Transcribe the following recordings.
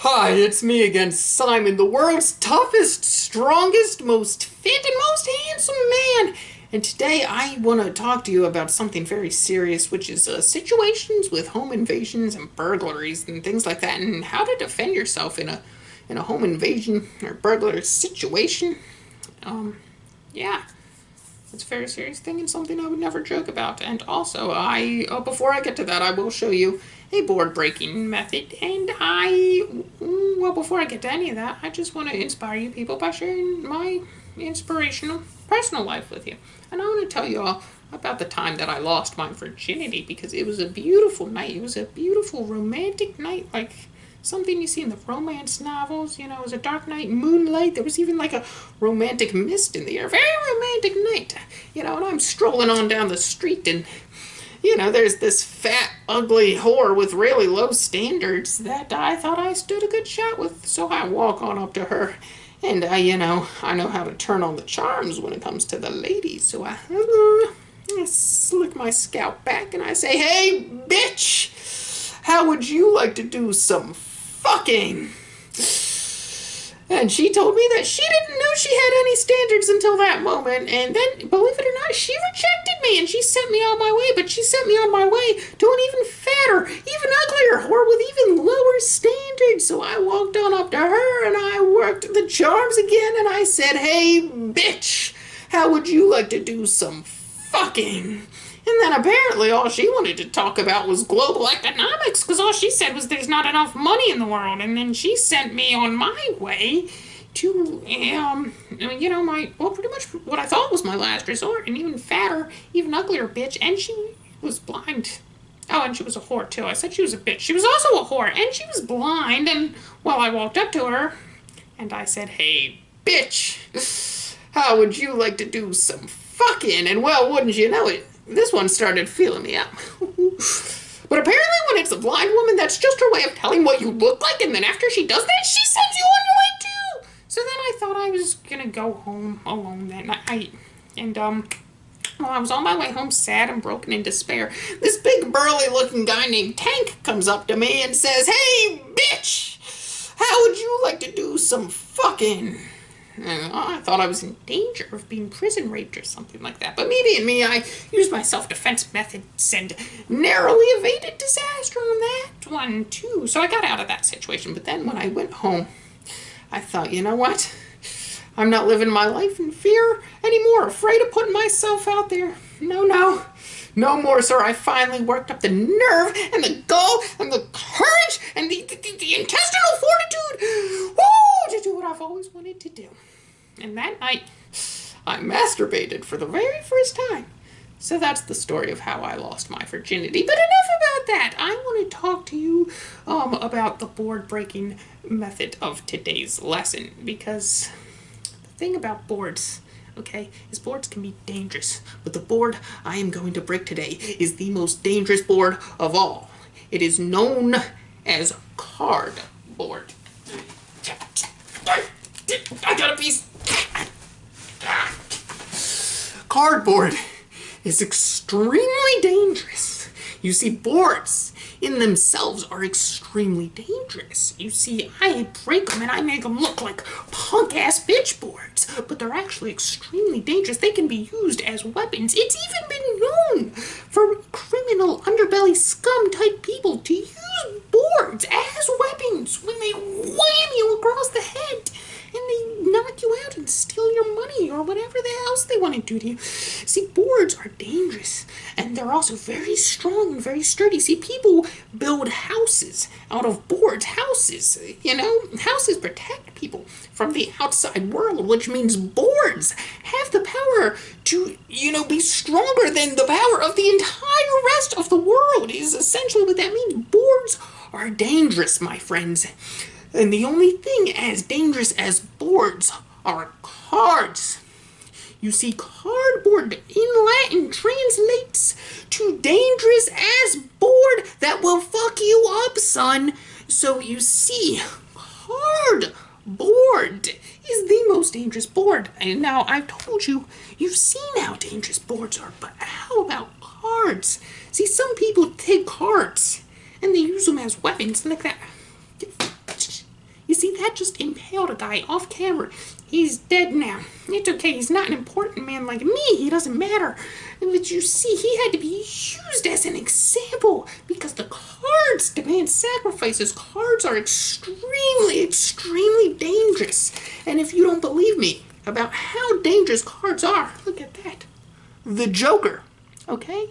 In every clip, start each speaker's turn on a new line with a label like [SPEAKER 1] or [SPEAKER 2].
[SPEAKER 1] Hi, it's me again, Simon, the world's toughest, strongest, most fit, and most handsome man. And today I want to talk to you about something very serious, which is situations with home invasions and burglaries and things like that, and how to defend yourself in a home invasion or burglary situation. Yeah, it's a very serious thing and something I would never joke about. And also, before I get to that, I will show you a board breaking method. And before I get to any of that, I just want to inspire you people by sharing my inspirational personal life with you. And I want to tell you all about the time that I lost my virginity because it was a beautiful night. It was a beautiful romantic night, like something you see in the romance novels. You know, it was a dark night, moonlight. There was even like a romantic mist in the air. Very romantic night. You know, and I'm strolling on down the street and, you know, there's this fat, ugly whore with really low standards that I thought I stood a good shot with. So I walk on up to her. And, I know how to turn on the charms when it comes to the ladies. So I slick my scalp back and I say, "Hey, bitch, how would you like to do some fucking?" And she told me that she didn't know she had any standards until that moment. And then, believe it or not, she rejected me and she sent me on my way. But she sent me on my way to an even fatter, even uglier whore with even lower standards. So I walked on up to her and I worked the charms again. And I said, "Hey, bitch, how would you like to do some fucking?" And then apparently all she wanted to talk about was global economics, because all she said was there's not enough money in the world. And then she sent me on my way to, pretty much what I thought was my last resort, an even fatter, even uglier bitch. And she was blind. Oh, and she was a whore, too. I said she was a bitch. She was also a whore, and she was blind. And, well, I walked up to her, and I said, "Hey, bitch, how would you like to do some fucking?" And, well, wouldn't you know it, this one started feeling me out. But apparently when it's a blind woman, that's just her way of telling what you look like, and then after she does that, she sends you on your way too. So then I thought I was gonna go home alone that night. While I was on my way home, sad and broken in despair, this big burly looking guy named Tank comes up to me and says, "Hey, bitch, how would you like to do some fucking?" And I thought I was in danger of being prison raped or something like that. But me being me, I used my self-defense methods and narrowly evaded disaster on that one, too. So I got out of that situation. But then when I went home, I thought, you know what? I'm not living my life in fear anymore, afraid of putting myself out there. No. No more, sir. I finally worked up the nerve and the gall and the courage and the intestinal fortitude, to do what I've always wanted to do. And that night, I masturbated for the very first time. So that's the story of how I lost my virginity. But enough about that. I want to talk to you about the board breaking method of today's lesson, because the thing about boards, okay, is boards can be dangerous. But the board I am going to break today is the most dangerous board of all. It is known as cardboard. I got a piece. Cardboard is extremely dangerous. You see, boards in themselves are extremely dangerous. You see, I break them and I make them look like punk-ass bitch boards, but they're actually extremely dangerous. They can be used as weapons. It's even been known for criminal underbelly scum-type people to use boards as weapons when they wham you across the head and they knock you out and steal your money or whatever the else they want to do to you. See, boards are dangerous, and they're also very strong and very sturdy. See, people build houses out of boards. Houses protect people from the outside world, which means boards have the power to, be stronger than the power of the entire rest of the world, is essentially what that means. Boards are dangerous, my friends. And the only thing as dangerous as boards are cards. You see, cardboard in Latin translates to dangerous as board that will fuck you up, son. So you see, cardboard is the most dangerous board. And now I've told you, you've seen how dangerous boards are, but how about cards? See, some people take cards and they use them as weapons like that. cat just impaled a guy off camera. He's dead now. It's okay, he's not an important man like me. He doesn't matter. But you see, he had to be used as an example because the cards demand sacrifices. Cards are extremely, extremely dangerous. And if you don't believe me about how dangerous cards are, look at that. The Joker, okay?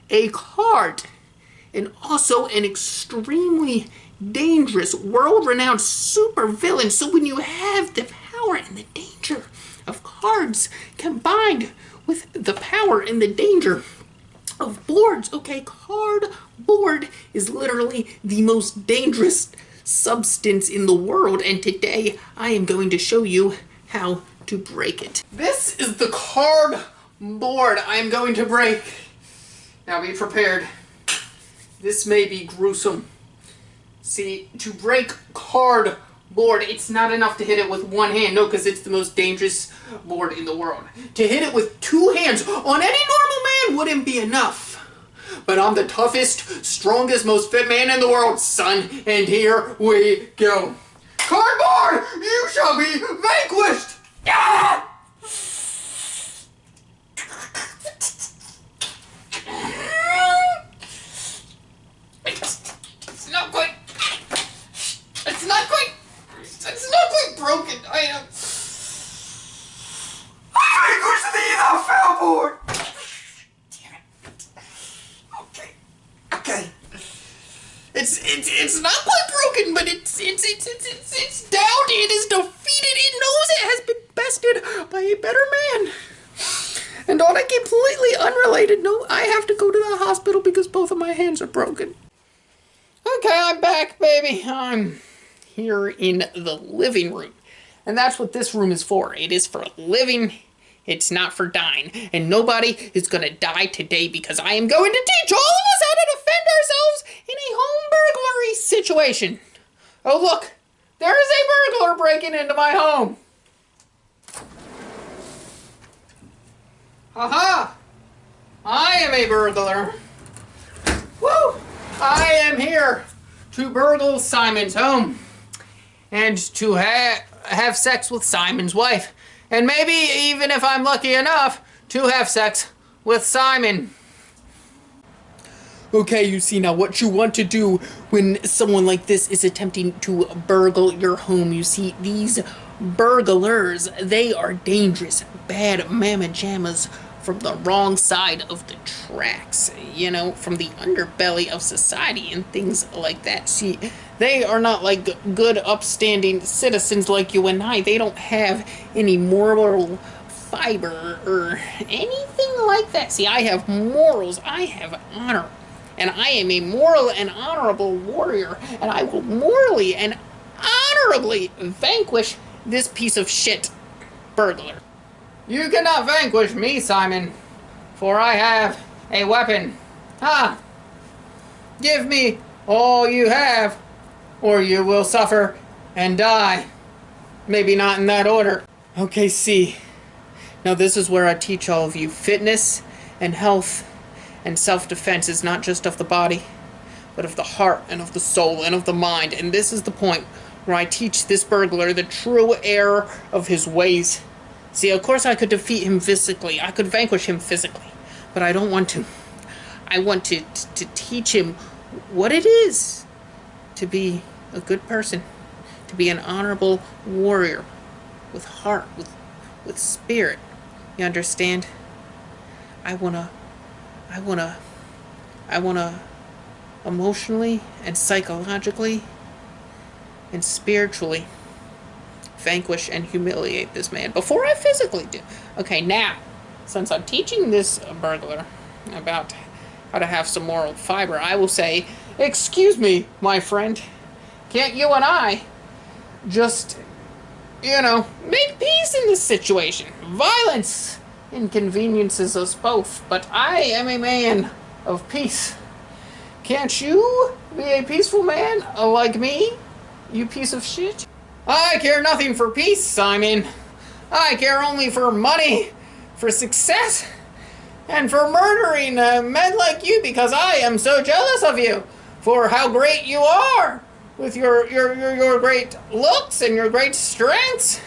[SPEAKER 1] A card, and also an extremely dangerous, world-renowned supervillain. So when you have the power and the danger of cards combined with the power and the danger of boards, okay, cardboard is literally the most dangerous substance in the world, and today I am going to show you how to break it. This is the cardboard I am going to break. Now be prepared. This may be gruesome. See, to break cardboard, it's not enough to hit it with one hand. No, because it's the most dangerous board in the world. To hit it with two hands on any normal man wouldn't be enough. But I'm the toughest, strongest, most fit man in the world, son. And here we go. Cardboard, you shall be vanquished! Yeah! It's not quite broken. I am. Vanquish thee, thou foul board! Damn it. Okay. It's not quite broken, but it's down. It is defeated. It knows it has been bested by a better man. And on a completely unrelated note, I have to go to the hospital because both of my hands are broken. Okay, I'm back, baby. I'm here in the living room. And that's what this room is for. It is for living. It's not for dying. And nobody is going to die today because I am going to teach all of us how to defend ourselves in a home burglary situation. Oh, look. There is a burglar breaking into my home. Haha. I am a burglar. Woo! I am here to burgle Simon's home. And to have sex with Simon's wife. And maybe, even if I'm lucky enough, to have sex with Simon. Okay, you see now what you want to do when someone like this is attempting to burgle your home. You see, these burglars, they are dangerous, bad mamma jammas from the wrong side of the tracks, you know, from the underbelly of society and things like that. See, they are not like good, upstanding citizens like you and I. They don't have any moral fiber or anything like that. See, I have morals. I have honor. And I am a moral and honorable warrior. And I will morally and honorably vanquish this piece of shit burglar. You cannot vanquish me, Simon, for I have a weapon. Ah! Give me all you have, or you will suffer and die. Maybe not in that order. Okay, see. Now this is where I teach all of you. Fitness and health and self-defense is not just of the body, but of the heart and of the soul and of the mind. And this is the point where I teach this burglar the true error of his ways. See, of course I could defeat him physically. I could vanquish him physically. But I don't want to. I want to teach him what it is to be a good person. To be an honorable warrior. With heart. With spirit. You understand? I wanna emotionally and psychologically and spiritually vanquish and humiliate this man before I physically do. Okay, now, since I'm teaching this burglar about how to have some moral fiber, I will say, excuse me, my friend, can't you and I just, you know, make peace in this situation? Violence inconveniences us both, but I am a man of peace. Can't you be a peaceful man like me, you piece of shit? I care nothing for peace, Simon. I care only for money, for success, and for murdering men like you because I am so jealous of you for how great you are. with your great looks and your great strengths.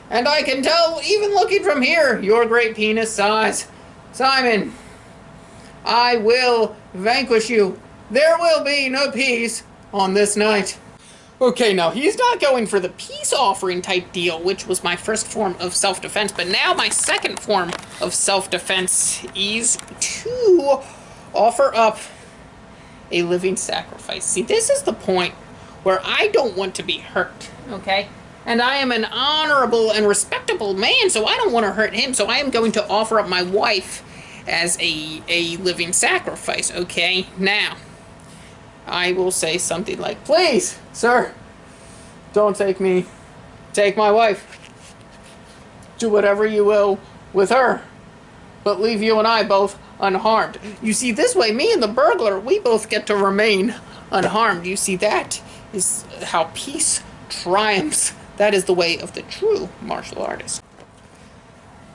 [SPEAKER 1] And I can tell, even looking from here, your great penis size. Simon, I will vanquish you. There will be no peace on this night. Okay, now he's not going for the peace offering type deal, which was my first form of self-defense, but now my second form of self-defense is to offer up a living sacrifice. See, this is the point where I don't want to be hurt, okay? And I am an honorable and respectable man, so I don't want to hurt him, so I am going to offer up my wife as a living sacrifice, okay? Now, I will say something like, please, sir, don't take me. Take my wife. Do whatever you will with her, but leave you and I both unharmed. You see, this way, me and the burglar, we both get to remain unharmed. You see, that is how peace triumphs. That is the way of the true martial artist.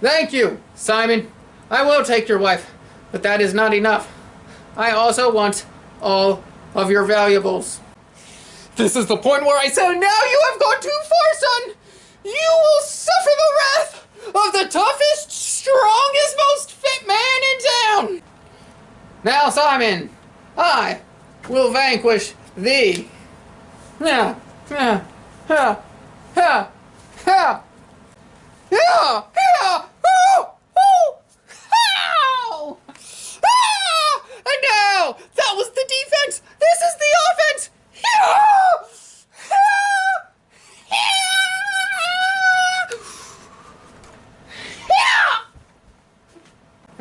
[SPEAKER 1] Thank you, Simon. I will take your wife, but that is not enough. I also want all of your valuables. This is the point where I say, now you have gone too far, son! You will suffer the wrath of the toughest, strongest, most fit man in town! Now, Simon, I will vanquish thee. Ha, ha, ha, ha, ha, ha, ha, oh, oh, how! Ah! And now, that was the defense. This is the offense.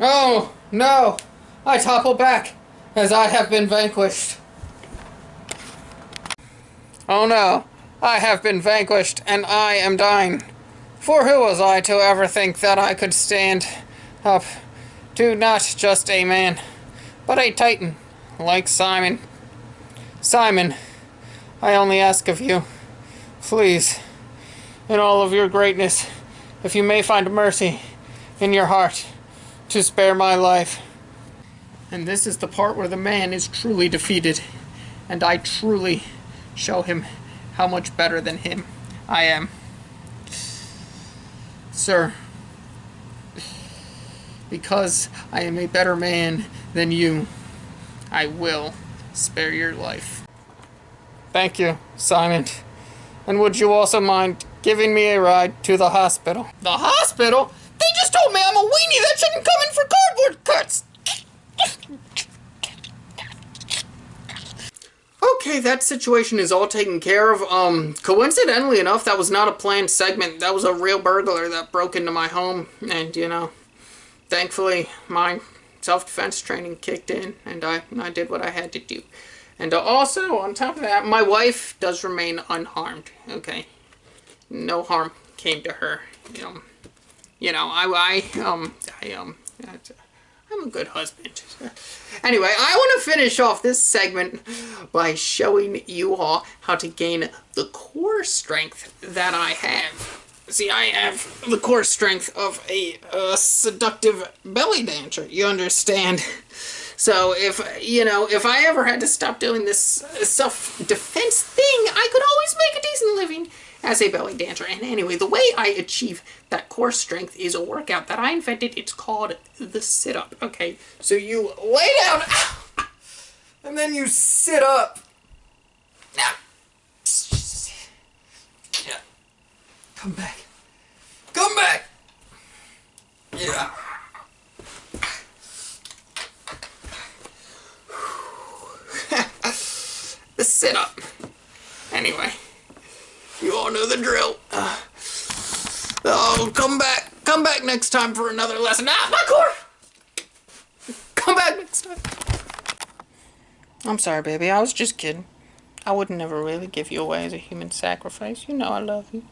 [SPEAKER 1] Oh, no. I topple back as I have been vanquished. Oh no, I have been vanquished and I am dying. For who was I to ever think that I could stand up to not just a man, but a titan like Simon? Simon, I only ask of you, please, in all of your greatness, if you may find mercy in your heart, to spare my life. And this is the part where the man is truly defeated, and I truly show him how much better than him I am. Sir, because I am a better man than you, I will spare your life. Thank you, Simon. And would you also mind giving me a ride to the hospital? The hospital? They just told me I'm a weenie that shouldn't come in for cardboard cuts! Okay, that situation is all taken care of. Coincidentally enough, that was not a planned segment. That was a real burglar that broke into my home. And, you know, thankfully, my self-defense training kicked in, and I did what I had to do. And also, on top of that, my wife does remain unharmed, okay? No harm came to her. I'm a good husband. Anyway, I want to finish off this segment by showing you all how to gain the core strength that I have. See, I have the core strength of a seductive belly dancer, you understand? So if I ever had to stop doing this self-defense thing, I could always make a decent living as a belly dancer. And anyway, the way I achieve that core strength is a workout that I invented. It's called the sit-up, okay? So you lay down, and then you sit up. Now, yeah. Come back. Come back! Yeah. The sit-up. Anyway, you all know the drill. Oh, come back. Come back next time for another lesson. Ah, my core! Come back next time. I'm sorry, baby. I was just kidding. I would never really give you away as a human sacrifice. You know I love you.